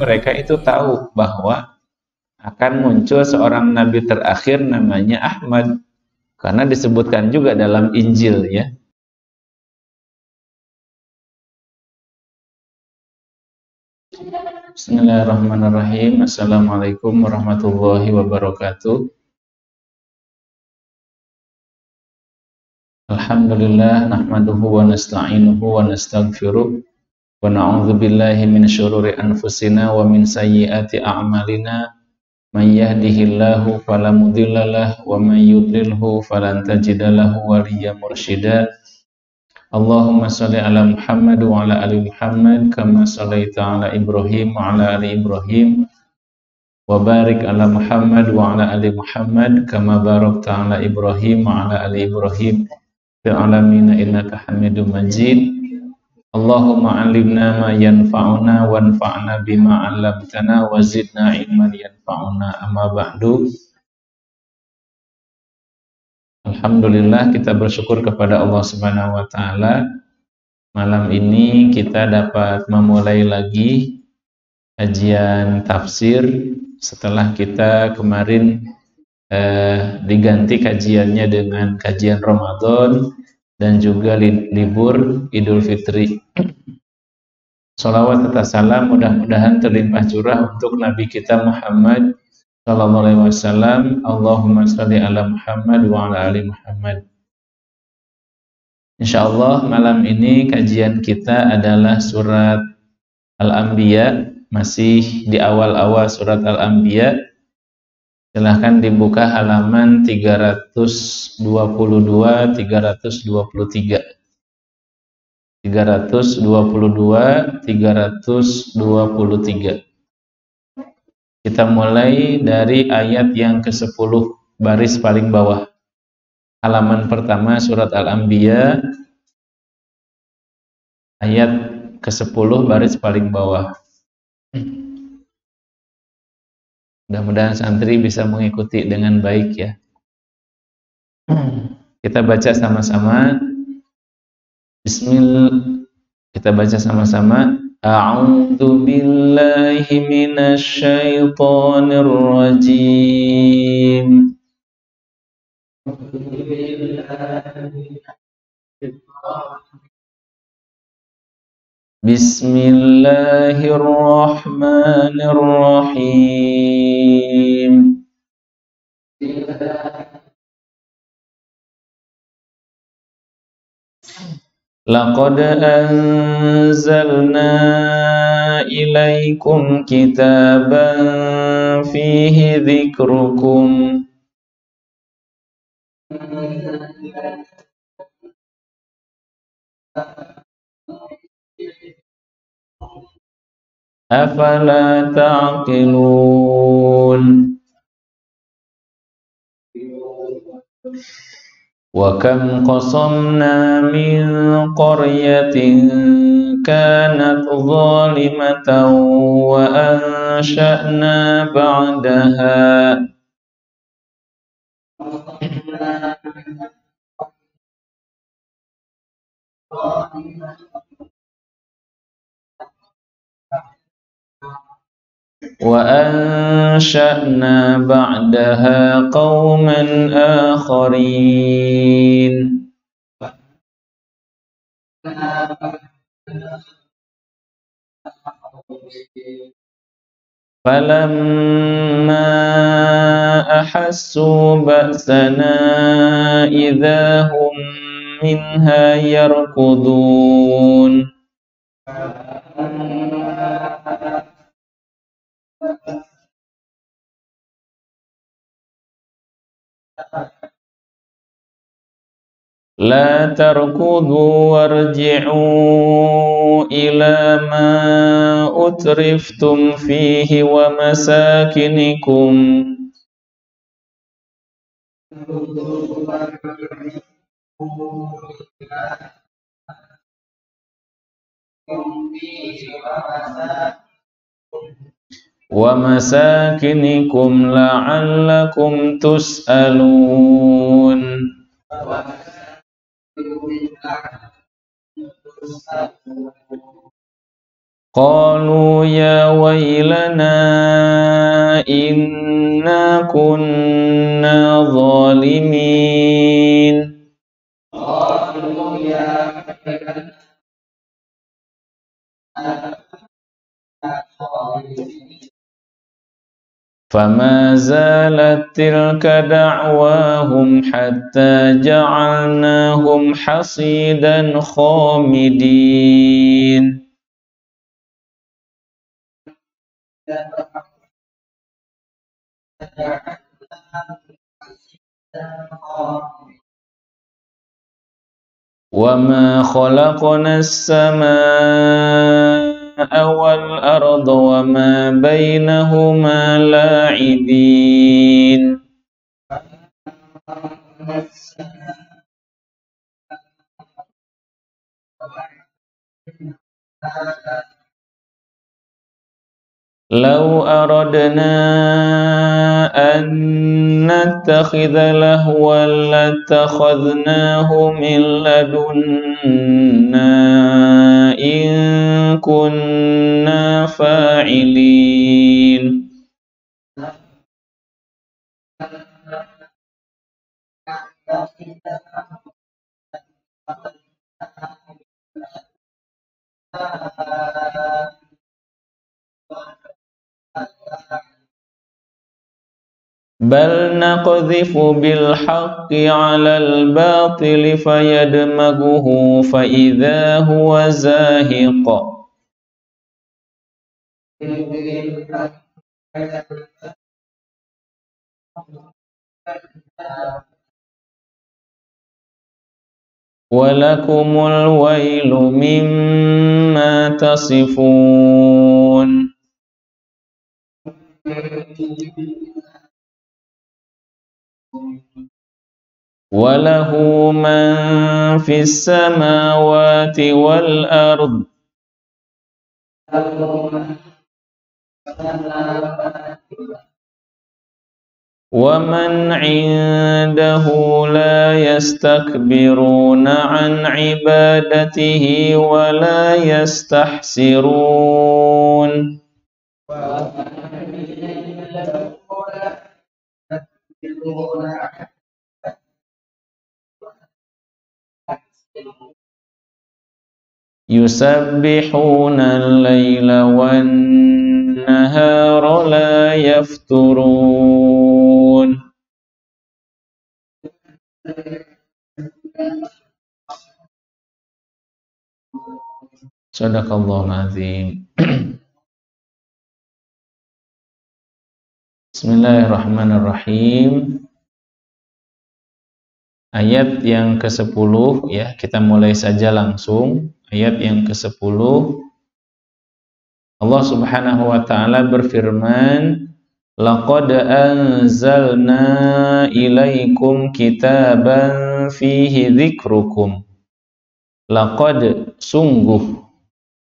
mereka itu tahu bahwa akan muncul seorang nabi terakhir namanya Ahmad, karena disebutkan juga dalam Injil ya. Bismillahirrahmanirrahim. Assalamualaikum warahmatullahi wabarakatuh. Alhamdulillah nahmaduhu wa nasta'inuhu wa nastaghfiruh wa na'udzu billahi min syururi anfusina wa min sayyiati a'malina. Man yahdihillahu fala mudhillalah wa man yudlilhu falan tajida lahu waliyyan mursyida. Allahumma shalli ala Muhammad wa ala ali Muhammad kama shallaita ala Ibrahim wa ala ali Ibrahim wa barik ala Muhammad wa ala ali Muhammad kama barakta ala Ibrahim wa ala ali Ibrahim fil alamin innaka Hamidum Majid. Allahumma 'allimna ma yanfa'una wanfa'na bima 'allamtana wa zidna ilman yanfa'una. Amma ba'du. Alhamdulillah, kita bersyukur kepada Allah Subhanahu wa taala. Malam ini kita dapat memulai lagi kajian tafsir setelah kita kemarin diganti kajiannya dengan kajian Ramadan dan juga libur Idul Fitri. Sholawat serta salam mudah-mudahan terlimpah curah untuk Nabi kita Muhammad sallallahu alaihi wasallam. Allahumma shalli ala Muhammad wa ala ali Muhammad. Insyaallah malam ini kajian kita adalah surat Al-Anbiya, masih di awal-awal surat Al-Anbiya. Silahkan dibuka halaman 322, 323. 322, 323. Kita mulai dari ayat yang ke-10, baris paling bawah. Halaman pertama surat Al-Anbiya, ayat ke-10, baris paling bawah. Mudah-mudahan santri bisa mengikuti dengan baik ya. Kita baca sama-sama. Bismillah. Kita baca sama-sama. A'udzu billahi minasy syaithanir rajim. Bismillahirrahmanirrahim. Laqad anzalna ilaikum kitaban fihi dzikrukum. Afala ta'qilun. Wa kam qasamna min qaryatin kanat zalimatan wa ansha'na ba'daha qauman akharin. Falamma ahassu ba'sana idza hum minha yarkudun. La tarkudu warji'u ila ma utriftum fihi wa masakinikum. Wa masakinikum la'allakum tus'alun. Qalu ya wailana inna kunna zalimin. Qalu ya wailana فما زالت تلك دعواهم حتى جعلناهم حصيدا خامدين. وما خلقنا السماء والأرض وما بينهما لاعبين. لو أردنا أن نتخذ لهوا لاتخذناه من لدنا إن كنا فاعلين. بل نقذف بالحق على الباطل فيدمغه فإذا هو زاهق. ولكم الويل مما تصفون. وله من في السماوات والأرض ومن عنده لا يستكبرون عن عبادته ولا يستحسرون. يسبحون الليل والنهار لا يفترون. Sadaqallahul azim. Bismillahirrahmanirrahim. Ayat yang ke-10 ya, kita mulai saja langsung. Ayat yang ke-10, Allah Subhanahu wa taala berfirman, laqad anzalna ilaikum kitaban fihi dzikrukum. Laqad, sungguh,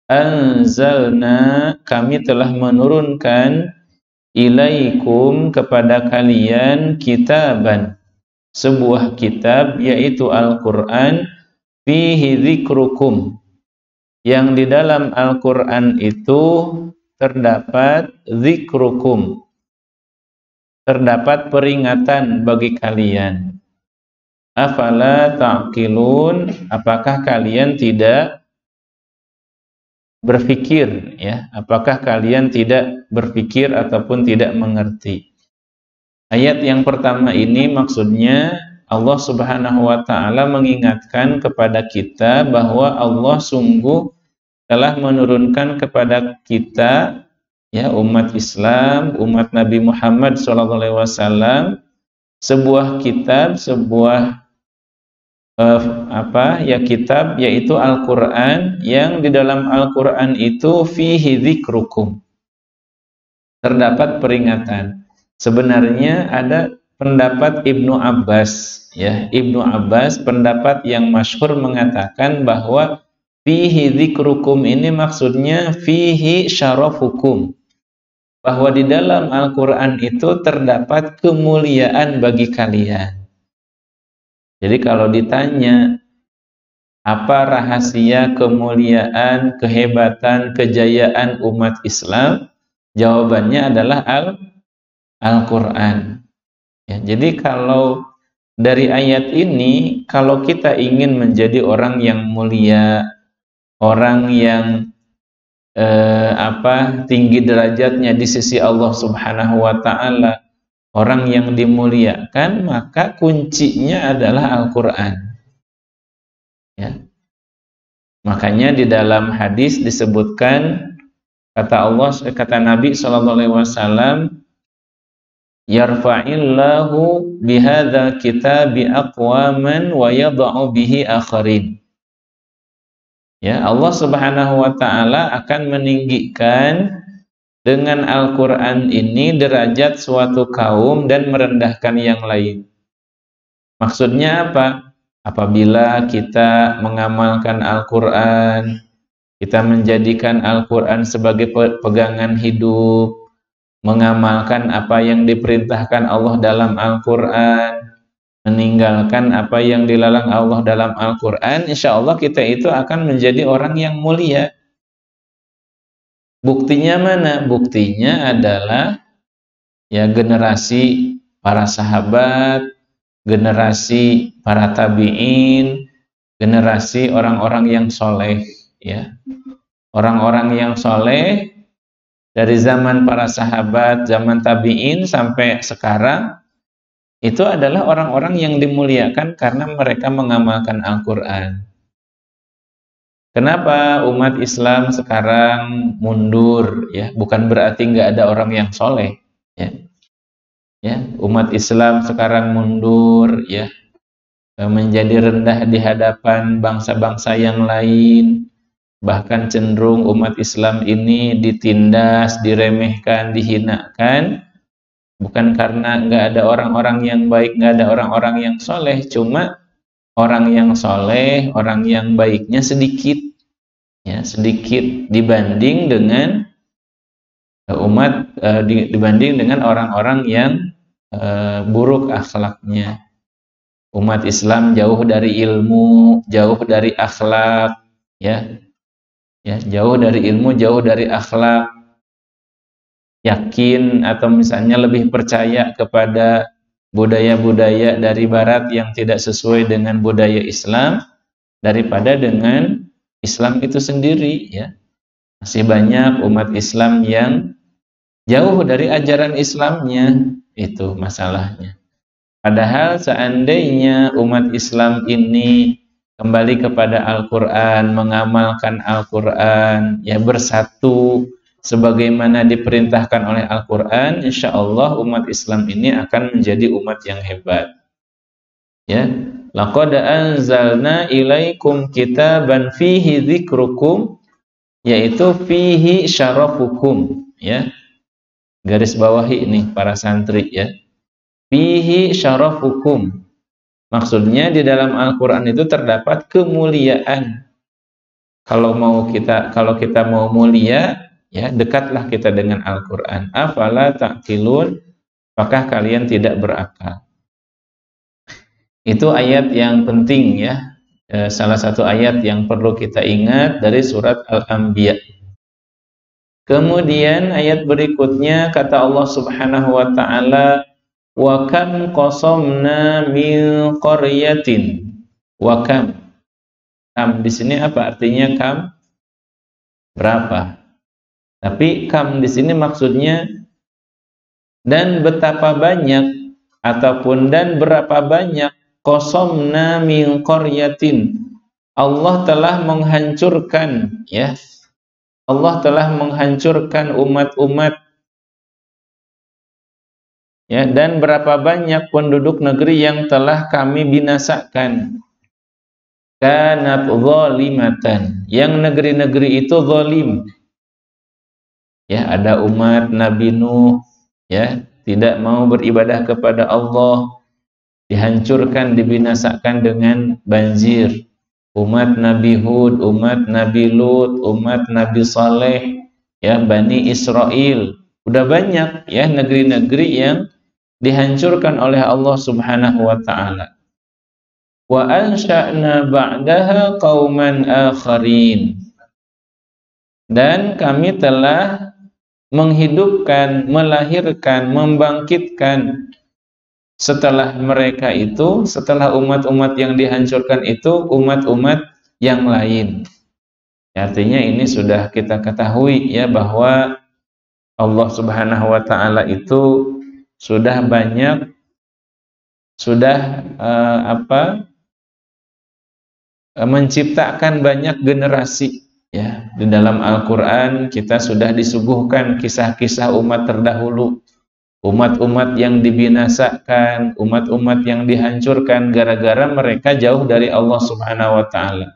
anzalna, kami telah menurunkan, ilaikum, kepada kalian, kitaban, sebuah kitab, yaitu Al-Quran, fihi dzikrukum, yang di dalam Al-Quran itu terdapat dzikrukum, terdapat peringatan bagi kalian. Afala ta'qilun, apakah kalian tidak berpikir, ya? Apakah kalian tidak berpikir ataupun tidak mengerti? Ayat yang pertama ini maksudnya Allah Subhanahu wa taala mengingatkan kepada kita bahwa Allah sungguh telah menurunkan kepada kita, ya, umat Islam, umat Nabi Muhammad SAW, sebuah kitab, sebuah kitab, yaitu Al-Qur'an, yang di dalam Al-Qur'an itu fihi dzikrukum, terdapat peringatan. Sebenarnya ada pendapat Ibnu Abbas, ya, Ibnu Abbas, pendapat yang masyhur mengatakan bahwa fihi dzikrukum ini maksudnya fihi syarafukum, bahwa di dalam Al-Qur'an itu terdapat kemuliaan bagi kalian. Jadi kalau ditanya Apa rahasia kemuliaan, kehebatan, kejayaan umat Islam? Jawabannya adalah Al-Quran. Ya, jadi kalau dari ayat ini, kalau kita ingin menjadi orang yang mulia, orang yang tinggi derajatnya di sisi Allah Subhanahu wa Ta'ala, orang yang dimuliakan, maka kuncinya adalah Al-Quran. Ya. Makanya di dalam hadis disebutkan, kata Nabi SAW, yarfa'illahu bihadzal kitabi aqwaman wa yad'u bihi akharin. Ya, Allah Subhanahu wa Ta'ala akan meninggikan dengan Al-Quran ini derajat suatu kaum dan merendahkan yang lain. Maksudnya apa? Apabila kita mengamalkan Al-Quran, kita menjadikan Al-Quran sebagai pegangan hidup, mengamalkan apa yang diperintahkan Allah dalam Al-Quran, meninggalkan apa yang dilarang Allah dalam Al-Quran, insya Allah kita itu akan menjadi orang yang mulia. Buktinya mana? Buktinya adalah ya generasi para sahabat, generasi para tabi'in, generasi orang-orang yang soleh, ya. Orang-orang yang soleh dari zaman para sahabat, zaman tabi'in sampai sekarang, itu adalah orang-orang yang dimuliakan karena mereka mengamalkan Al-Quran. Kenapa umat Islam sekarang mundur? Ya, bukan berarti nggak ada orang yang soleh. Ya, umat Islam sekarang mundur, ya, menjadi rendah di hadapan bangsa-bangsa yang lain. Bahkan cenderung umat Islam ini ditindas, diremehkan, dihinakan. Bukan karena nggak ada orang-orang yang baik, nggak ada orang-orang yang soleh, cuma orang yang soleh, orang yang baiknya sedikit, ya, sedikit dibanding dengan dibanding dengan orang-orang yang buruk akhlaknya. Umat Islam jauh dari ilmu, jauh dari akhlak, ya, jauh dari ilmu, jauh dari akhlak. Yakin atau misalnya lebih percaya kepada budaya-budaya dari barat yang tidak sesuai dengan budaya Islam daripada dengan Islam itu sendiri, ya. Masih banyak umat Islam yang jauh dari ajaran Islamnya, itu masalahnya. Padahal seandainya umat Islam ini kembali kepada Al-Quran, mengamalkan Al-Quran, ya, bersatu sebagaimana diperintahkan oleh Al-Quran, insya Allah umat Islam ini akan menjadi umat yang hebat. Ya, laqad anzalna ilaikum kitaban fihi dzikrukum, yaitu fihi syarafukum, ya. Garis bawahi ini para santri, ya. Fihi syarafukum. Maksudnya di dalam Al-Quran itu terdapat kemuliaan. Kalau kita mau mulia, ya, dekatlah kita dengan Al-Quran. Afala ta'qilun, apakah kalian tidak berakal? Itu ayat yang penting, ya. Salah satu ayat yang perlu kita ingat dari surat Al-Anbiya. Kemudian ayat berikutnya kata Allah Subhanahu wa Ta'ala, wa kam qasamna min qaryatin. Wa kam. Kam di sini apa artinya kam? Berapa? Tapi kam di sini maksudnya dan betapa banyak ataupun dan berapa banyak qasamna min qaryatin. Allah telah menghancurkan, ya. Allah telah menghancurkan umat-umat, ya, dan berapa banyak penduduk negeri yang telah kami binasakan. Kanat zalimatan, yang negeri-negeri itu zalim. Ya, ada umat Nabi Nuh, ya, tidak mau beribadah kepada Allah, dihancurkan, dibinasakan dengan banjir. Umat Nabi Hud, umat Nabi Lut, umat Nabi Saleh, ya, Bani Israel. Udah banyak, ya, negeri-negeri yang dihancurkan oleh Allah Subhanahu wa Ta'ala. wa ansha'na ba'daha qauman akharin. Dan kami telah menghidupkan, melahirkan, membangkitkan setelah mereka itu, setelah umat-umat yang dihancurkan itu, umat-umat yang lain. Artinya ini sudah kita ketahui ya, bahwa Allah Subhanahu wa ta'ala itu sudah banyak, menciptakan banyak generasi ya. Di dalam Al-Quran kita sudah disuguhkan kisah-kisah umat terdahulu, umat-umat yang dibinasakan, umat-umat yang dihancurkan gara-gara mereka jauh dari Allah Subhanahu wa ta'ala.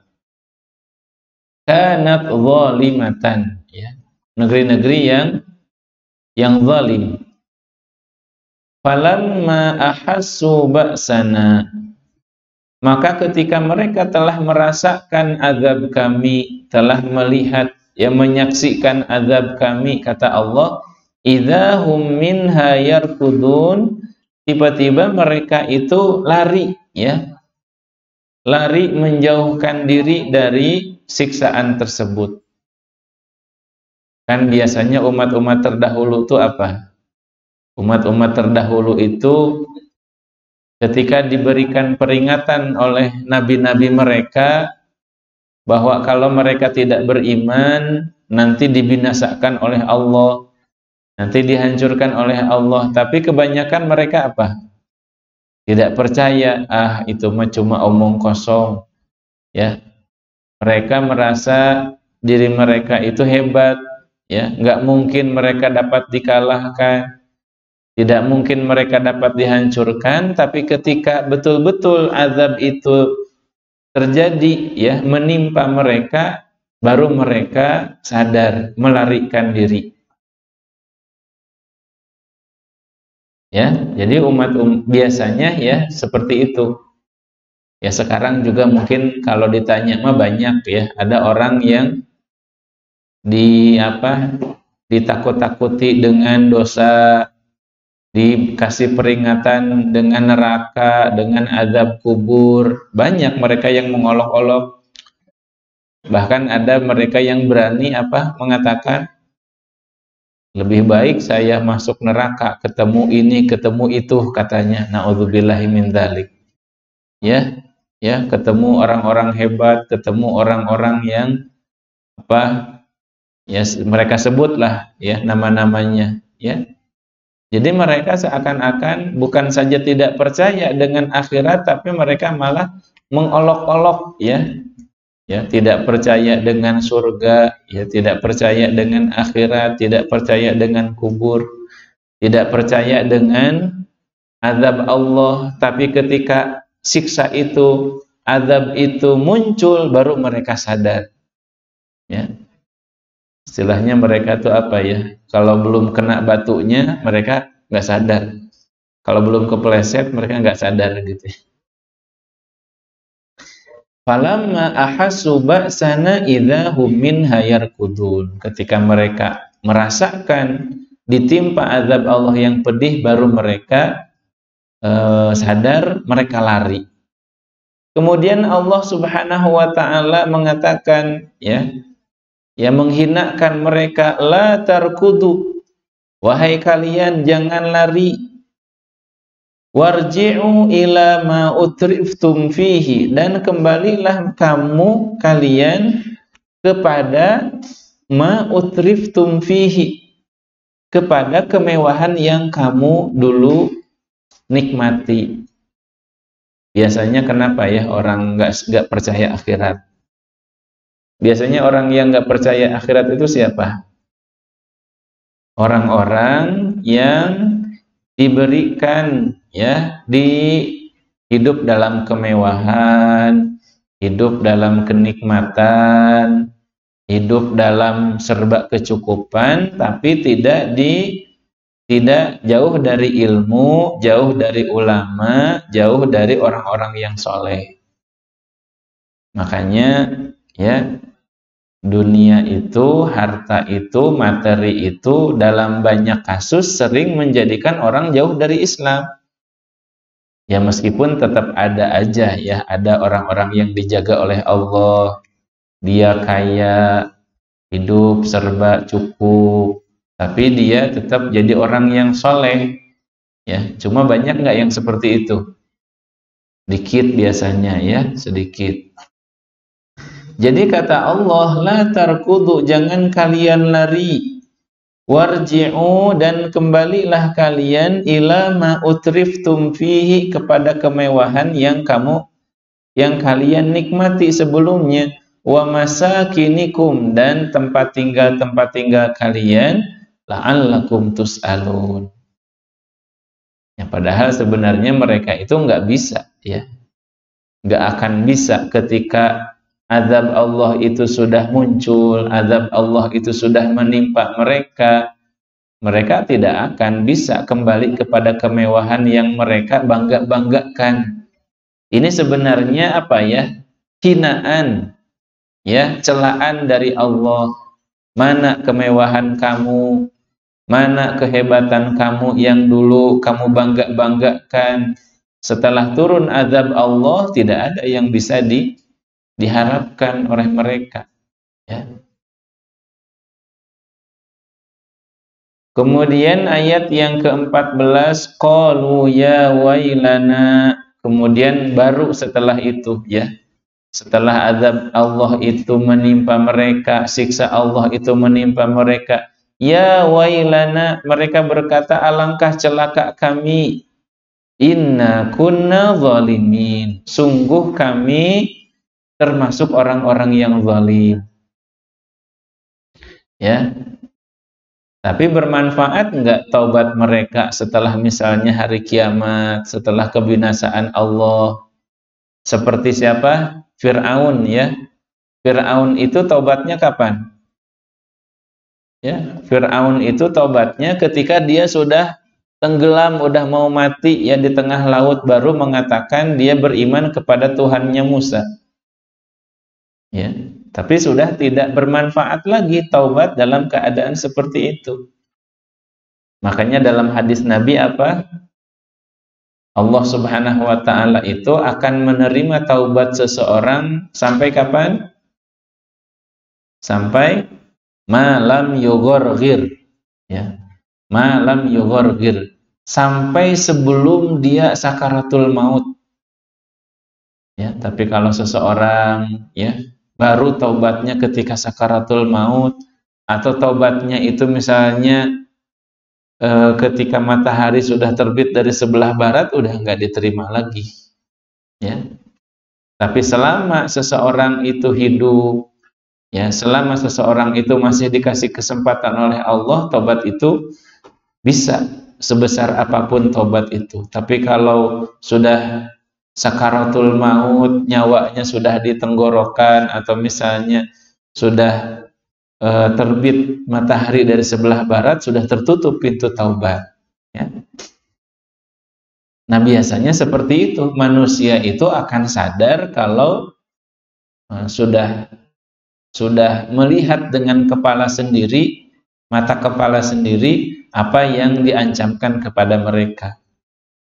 Kanat zalimatan ya, negeri-negeri yang zalim. Falamma ahassu ba'sana, maka ketika mereka telah merasakan azab kami, telah melihat, ya menyaksikan azab kami, kata Allah, idzahum minha yarkudun, tiba-tiba mereka itu lari, ya, lari menjauhkan diri dari siksaan tersebut. Kan biasanya umat-umat terdahulu itu apa? Umat-umat terdahulu itu ketika diberikan peringatan oleh nabi-nabi mereka bahwa kalau mereka tidak beriman nanti dibinasakan oleh Allah, nanti dihancurkan oleh Allah, tapi kebanyakan mereka apa? Tidak percaya. Itu mah cuma omong kosong ya. Mereka merasa diri mereka itu hebat ya, nggak mungkin mereka dapat dikalahkan, tidak mungkin mereka dapat dihancurkan. Tapi ketika betul-betul azab itu terjadi ya, menimpa mereka, baru mereka sadar, melarikan diri. Ya, jadi umat biasanya ya seperti itu. Ya sekarang juga mungkin kalau ditanya mah banyak ya, ada orang yang ditakut-takuti dengan dosa, dikasih peringatan dengan neraka, dengan azab kubur. Banyak mereka yang mengolok-olok. Bahkan ada mereka yang berani mengatakan, lebih baik saya masuk neraka, ketemu ini, ketemu itu, katanya. Na'udzubillahi min dzalik. Ya, ketemu orang-orang hebat, ketemu orang-orang yang ya mereka sebutlah ya nama-namanya ya. Jadi mereka seakan-akan bukan saja tidak percaya dengan akhirat, tapi mereka malah mengolok-olok ya, tidak percaya dengan surga, ya tidak percaya dengan akhirat, tidak percaya dengan kubur, tidak percaya dengan azab Allah. Tapi ketika siksa itu, azab itu muncul, baru mereka sadar. Ya. Istilahnya mereka itu kalau belum kena batunya, mereka nggak sadar. Kalau belum kepleset, mereka nggak sadar gitu. Falamma ahassu ba'sana idzahum minha yarkudun. Ketika mereka merasakan ditimpa azab Allah yang pedih, baru mereka sadar, mereka lari. Kemudian Allah Subhanahu wa ta'ala mengatakan ya menghinakan mereka, la tarkudu, wahai kalian jangan lari, warji'u ila ma utriftum fihi, dan kembalilah kalian kepada ma utriftum fihi, kepada kemewahan yang kamu dulu nikmati. Biasanya kenapa ya orang nggak percaya akhirat? Biasanya orang yang nggak percaya akhirat itu siapa? Orang-orang yang diberikan hidup dalam kemewahan, hidup dalam kenikmatan, hidup dalam serba kecukupan, tapi tidak jauh dari ilmu, jauh dari ulama, jauh dari orang-orang yang soleh. Makanya dunia itu, harta itu, materi itu dalam banyak kasus sering menjadikan orang jauh dari Islam. Ya meskipun tetap ada aja ya, ada orang-orang yang dijaga oleh Allah, dia kaya, hidup serba cukup, tapi dia tetap jadi orang yang soleh. Ya, cuma banyak nggak yang seperti itu? Dikit biasanya ya, sedikit. Jadi kata Allah, la tarkudu, jangan kalian lari. Warji'u, dan kembalilah kalian ila ma utriftum fihi, kepada kemewahan yang kalian nikmati sebelumnya, wa masakinikum, dan tempat tinggal kalian, la'allakum tus'alun. Ya, padahal sebenarnya mereka itu nggak bisa ya. Nggak akan bisa ketika azab Allah itu sudah muncul, azab Allah itu sudah menimpa mereka. Mereka tidak akan bisa kembali kepada kemewahan yang mereka bangga-banggakan. Ini sebenarnya apa ya? Hinaan, ya, celaan dari Allah. Mana kemewahan kamu? Mana kehebatan kamu yang dulu kamu bangga-banggakan? Setelah turun azab Allah, tidak ada yang bisa diharapkan oleh mereka. Ya. Kemudian ayat yang ke-14, qalu ya wailana. Kemudian baru setelah itu ya, setelah azab Allah itu menimpa mereka, siksa Allah itu menimpa mereka, ya wailana, mereka berkata, alangkah celaka kami, inna kunna zalimin, sungguh kami termasuk orang-orang yang zalim. Ya. Tapi bermanfaat enggak taubat mereka setelah misalnya hari kiamat, setelah kebinasaan Allah? Seperti siapa? Fir'aun ya. Fir'aun itu taubatnya kapan? Ya, Fir'aun itu taubatnya ketika dia sudah tenggelam, udah mau mati ya di tengah laut, baru mengatakan dia beriman kepada Tuhannya Musa. Ya. Tapi sudah tidak bermanfaat lagi taubat dalam keadaan seperti itu. Makanya dalam hadis Nabi apa? Allah Subhanahu wa ta'ala itu akan menerima taubat seseorang sampai kapan? Sampai malam yughorghir. Ya. Malam yughorghir. Sampai sebelum dia sakaratul maut. Ya, tapi kalau seseorang ya baru taubatnya ketika sakaratul maut, atau taubatnya itu misalnya ketika matahari sudah terbit dari sebelah barat, udah nggak diterima lagi ya. Tapi selama seseorang itu hidup ya, selama seseorang itu masih dikasih kesempatan oleh Allah, taubat itu bisa sebesar apapun taubat itu. Tapi kalau sudah sakaratul maut, nyawanya sudah di tenggorokan, atau misalnya sudah terbit matahari dari sebelah barat, sudah tertutup pintu taubat ya. Nah biasanya seperti itu, manusia itu akan sadar kalau sudah melihat dengan kepala sendiri, mata kepala sendiri, apa yang diancamkan kepada mereka.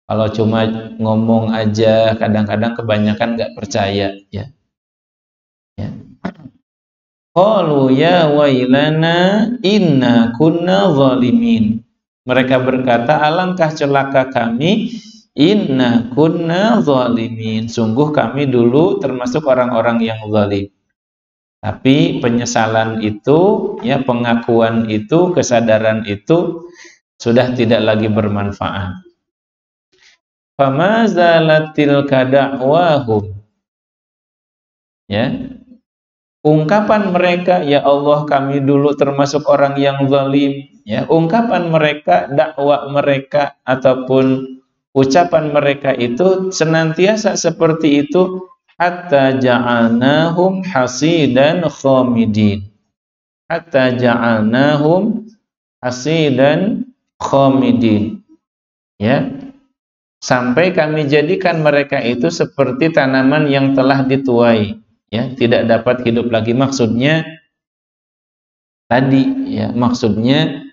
Kalau cuma ngomong aja, kadang-kadang kebanyakan nggak percaya ya. Ya. Qalu ya wailana inna kunna zalimin. Mereka berkata, alangkah celaka kami, inna kunna zalimin, sungguh kami dulu termasuk orang-orang yang zalim. Tapi penyesalan itu, ya, pengakuan itu, kesadaran itu sudah tidak lagi bermanfaat. Fama zalatil kada'wahum. Ya. Ungkapan mereka, ya Allah kami dulu termasuk orang yang zalim, ya. Ungkapan mereka, dakwah mereka ataupun ucapan mereka itu senantiasa seperti itu, hatta ja'alnahum hasidan khamidin. Hatta ja'alnahum hasidan khamidin. Ya. Sampai kami jadikan mereka itu seperti tanaman yang telah dituai, ya, tidak dapat hidup lagi. Maksudnya tadi, ya, maksudnya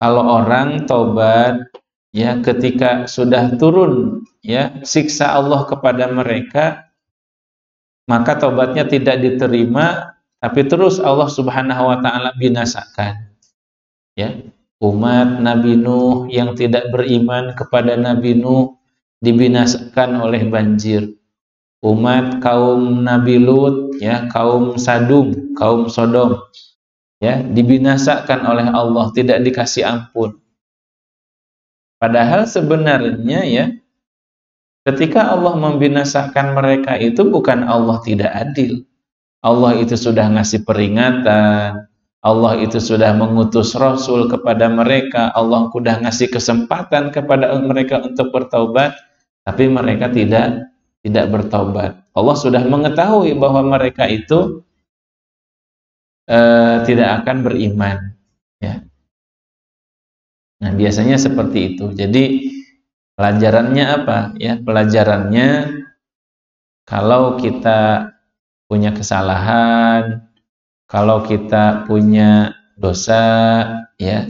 kalau orang taubat, ya, ketika sudah turun, ya siksa Allah kepada mereka, maka tobatnya tidak diterima, tapi terus Allah Subhanahu wa taala binasakan. Ya, umat Nabi Nuh yang tidak beriman kepada Nabi Nuh dibinasakan oleh banjir. Umat kaum Nabi Lut, ya, kaum Sadum, kaum Sodom, ya, dibinasakan oleh Allah, tidak dikasih ampun. Padahal sebenarnya, ya, ketika Allah membinasakan mereka itu bukan Allah tidak adil. Allah itu sudah ngasih peringatan, Allah itu sudah mengutus Rasul kepada mereka, Allah sudah ngasih kesempatan kepada mereka untuk bertaubat, tapi mereka tidak bertaubat. Allah sudah mengetahui bahwa mereka itu tidak akan beriman. Ya. Nah, biasanya seperti itu. Jadi pelajarannya apa? Ya, pelajarannya kalau kita punya kesalahan, kalau kita punya dosa, ya,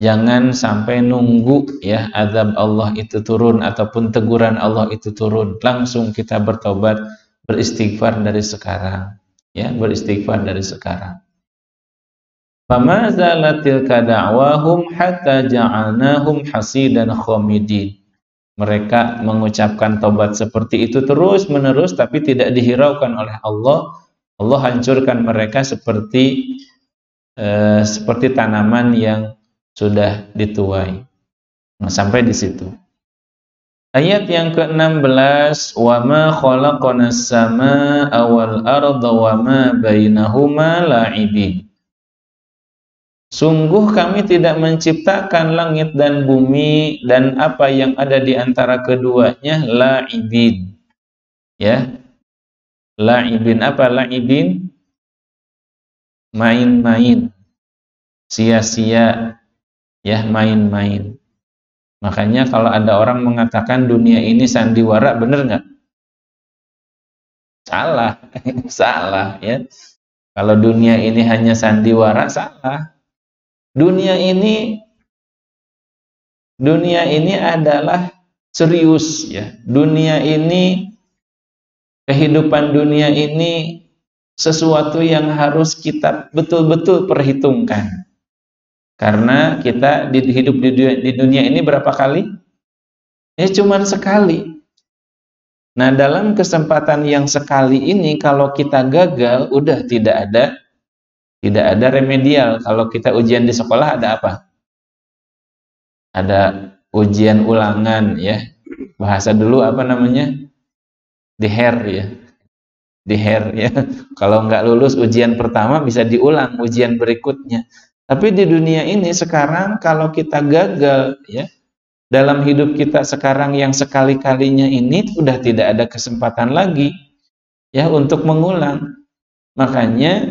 jangan sampai nunggu, ya, azab Allah itu turun ataupun teguran Allah itu turun. Langsung kita bertobat, beristighfar dari sekarang, ya, beristighfar dari sekarang. Fama zalatil kada'wahum hatta ja'alnahum hasidan khamidin. Mereka mengucapkan taubat seperti itu terus menerus, tapi tidak dihiraukan oleh Allah. Allah hancurkan mereka seperti tanaman yang sudah dituai. Nah, sampai di situ. Ayat yang ke-16, wa ma khalaqanas samaa'a wal arda wa ma bainahuma la'ibin. Sungguh kami tidak menciptakan langit dan bumi dan apa yang ada di antara keduanya la'ibin. Ya. La'ibin, apa la'ibin? Main-main. Sia-sia. Ya, main-main. Makanya kalau ada orang mengatakan dunia ini sandiwara, benar nggak? Salah. Salah, ya. Kalau dunia ini hanya sandiwara, salah. Dunia ini adalah serius, ya. Dunia ini, kehidupan dunia ini sesuatu yang harus kita betul-betul perhitungkan. Karena kita hidup di dunia ini berapa kali? Ya cuma sekali. Nah, dalam kesempatan yang sekali ini kalau kita gagal, udah tidak ada remedial. Kalau kita ujian di sekolah ada apa? Ada ujian ulangan, ya. Bahasa dulu apa namanya? Diher, ya. Diher, ya. Kalau nggak lulus ujian pertama bisa diulang ujian berikutnya. Tapi di dunia ini sekarang kalau kita gagal, ya, dalam hidup kita sekarang yang sekali-kalinya ini udah tidak ada kesempatan lagi, ya, untuk mengulang. Makanya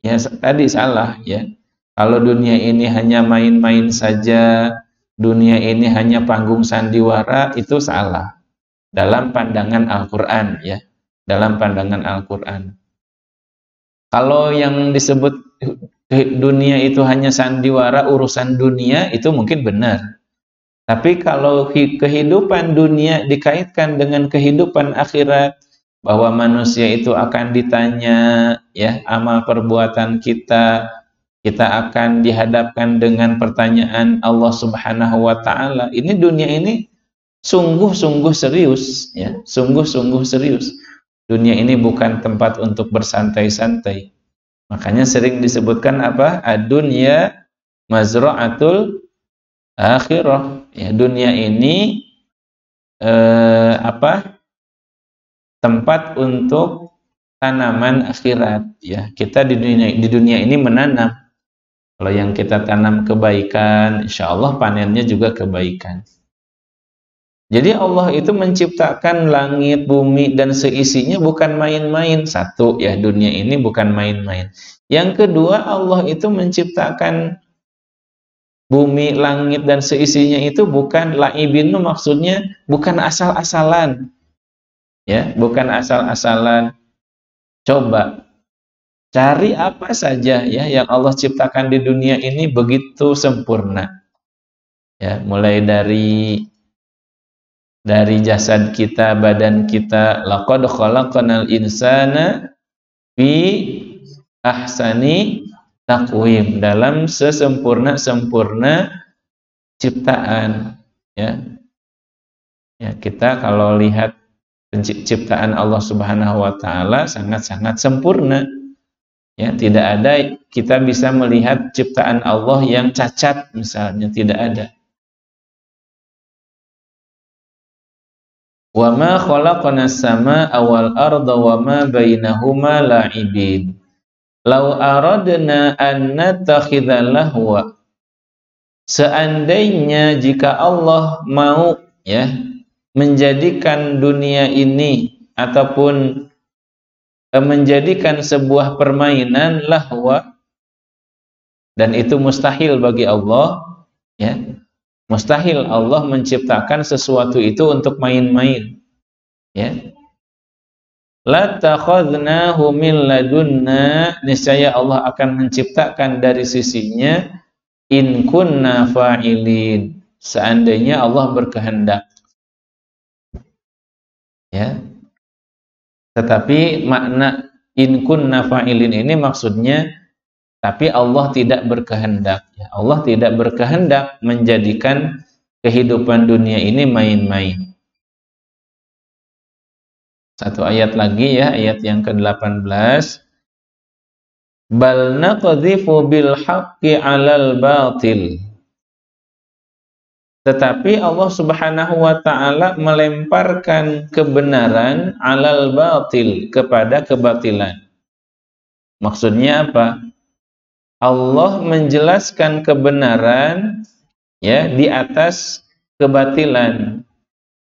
ya tadi salah, ya. Kalau dunia ini hanya main-main saja, dunia ini hanya panggung sandiwara, itu salah. Dalam pandangan Al-Quran, ya. Dalam pandangan Al-Quran. Kalau yang disebut dunia itu hanya sandiwara, urusan dunia, itu mungkin benar. Tapi kalau kehidupan dunia dikaitkan dengan kehidupan akhirat, bahwa manusia itu akan ditanya, ya, amal perbuatan kita akan dihadapkan dengan pertanyaan Allah Subhanahu wa taala. Ini dunia ini sungguh-sungguh serius, ya, sungguh-sungguh serius. Dunia ini bukan tempat untuk bersantai-santai. Makanya sering disebutkan apa? Ad-dunya mazra'atul akhirah. Ya, dunia ini tempat untuk tanaman akhirat, ya. Kita di dunia ini menanam. Kalau yang kita tanam kebaikan, insya Allah panennya juga kebaikan. Jadi Allah itu menciptakan langit, bumi, dan seisinya bukan main-main. Satu, ya, dunia ini bukan main-main. Yang kedua, Allah itu menciptakan bumi, langit, dan seisinya itu bukan la'ibinu, maksudnya bukan asal-asalan. Ya, bukan asal-asalan. Coba cari apa saja, ya, yang Allah ciptakan di dunia ini begitu sempurna. Ya, mulai dari dari jasad kita, badan kita. Laqad khalaqnal insana fi ahsani taqwim, dalam sesempurna-sempurna ciptaan, ya. Ya, kita kalau lihat penciptaan Allah Subhanahu wa taala sangat-sangat sempurna. Ya, tidak ada kita bisa melihat ciptaan Allah yang cacat misalnya, tidak ada. Wa ma khalaqnas samaa'a wal arda wa ma bainahuma la'ibin. Lau aradna an nattakhidha lahwa. Seandainya jika Allah mau, ya, menjadikan dunia ini ataupun menjadikan sebuah permainan lahwa, dan itu mustahil bagi Allah, ya. Mustahil Allah menciptakan sesuatu itu untuk main-main, ya. La takhadnahu min ladunna, niscaya Allah akan menciptakan dari sisinya, in kunna fa'ilin, seandainya Allah berkehendak, ya. Tetapi makna in kunna fa'ilin ini maksudnya tapi Allah tidak berkehendak, ya. Allah tidak berkehendak menjadikan kehidupan dunia ini main-main. Satu ayat lagi, ya, ayat yang ke-18. Bal naqdhifu bil haqqi 'alal batil. Tetapi Allah Subhanahu wa taala melemparkan kebenaran 'alal batil, kepada kebatilan. Maksudnya apa? Allah menjelaskan kebenaran, ya, di atas kebatilan.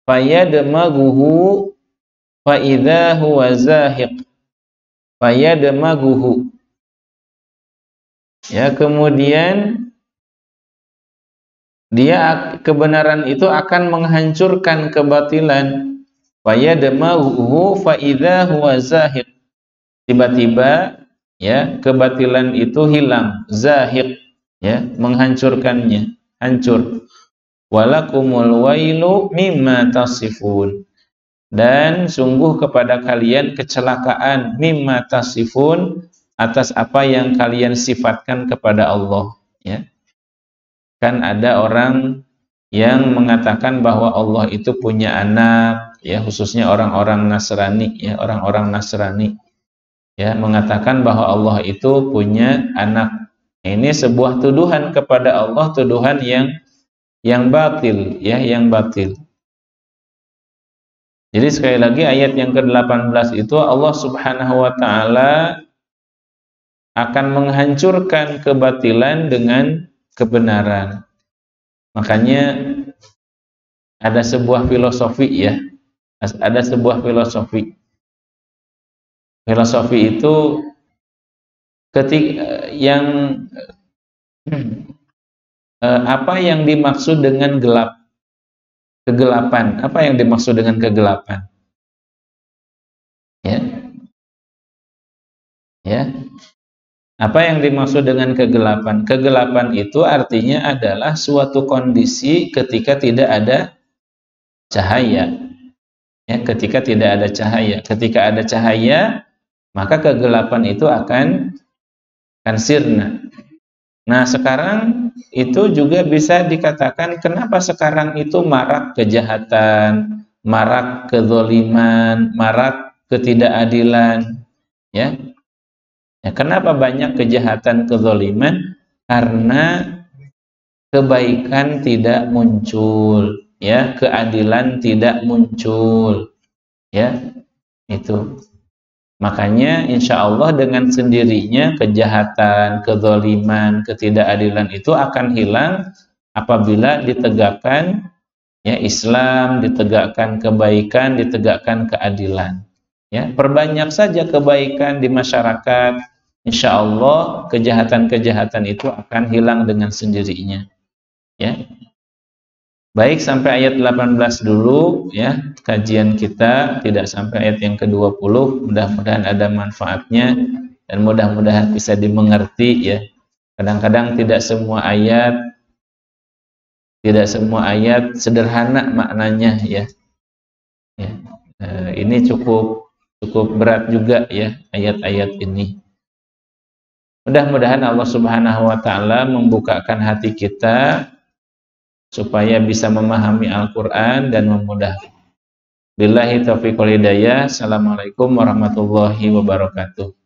Fayadmaghuhu fa idza huwa zahiq. Fayadmaghuhu. Ya, kemudian kebenaran itu akan menghancurkan kebatilan. Fayadmaghuhu fa idza huwa zahiq. Tiba-tiba, ya, kebatilan itu hilang, zahiq, ya, menghancurkannya, hancur. Walakumul wailu mimma tasifun. Dan sungguh kepada kalian kecelakaan, mimma tasifun, atas apa yang kalian sifatkan kepada Allah, ya. Kan ada orang yang mengatakan bahwa Allah itu punya anak, ya, khususnya orang-orang Nasrani, ya, orang-orang Nasrani, ya, mengatakan bahwa Allah itu punya anak. Ini sebuah tuduhan kepada Allah, tuduhan yang batil, ya, yang batil. Jadi sekali lagi ayat yang ke-18 itu Allah Subhanahu wa taala akan menghancurkan kebatilan dengan kebenaran. Makanya ada sebuah filosofi, ya. Ada sebuah filosofi. Filosofi itu apa yang dimaksud dengan gelap? Kegelapan. Apa yang dimaksud dengan kegelapan? Ya. Ya. Apa yang dimaksud dengan kegelapan? Kegelapan itu artinya adalah suatu kondisi ketika tidak ada cahaya. Ya, ketika tidak ada cahaya. Ketika ada cahaya, maka kegelapan itu akan sirna. Nah, sekarang itu juga bisa dikatakan kenapa sekarang itu marak kejahatan, marak kezaliman, marak ketidakadilan, ya. Ya, kenapa banyak kejahatan, kezaliman? Karena kebaikan tidak muncul, ya, keadilan tidak muncul, ya, itu. Makanya insya Allah dengan sendirinya kejahatan, kezaliman, ketidakadilan itu akan hilang apabila ditegakkan, ya, Islam, ditegakkan kebaikan, ditegakkan keadilan. Ya, perbanyak saja kebaikan di masyarakat. Insya Allah kejahatan-kejahatan itu akan hilang dengan sendirinya, ya. Baik, sampai ayat 18 dulu, ya, kajian kita, tidak sampai ayat yang ke-20. Mudah-mudahan ada manfaatnya dan mudah-mudahan bisa dimengerti, ya. Kadang-kadang tidak semua ayat Tidak semua ayat sederhana maknanya ya. Ini cukup berat juga ya ayat-ayat ini. Mudah-mudahan Allah Subhanahu wa taala membukakan hati kita supaya bisa memahami Al-Qur'an dan memudahkan. Billahi taufiq wal hidayah. Assalamualaikum warahmatullahi wabarakatuh.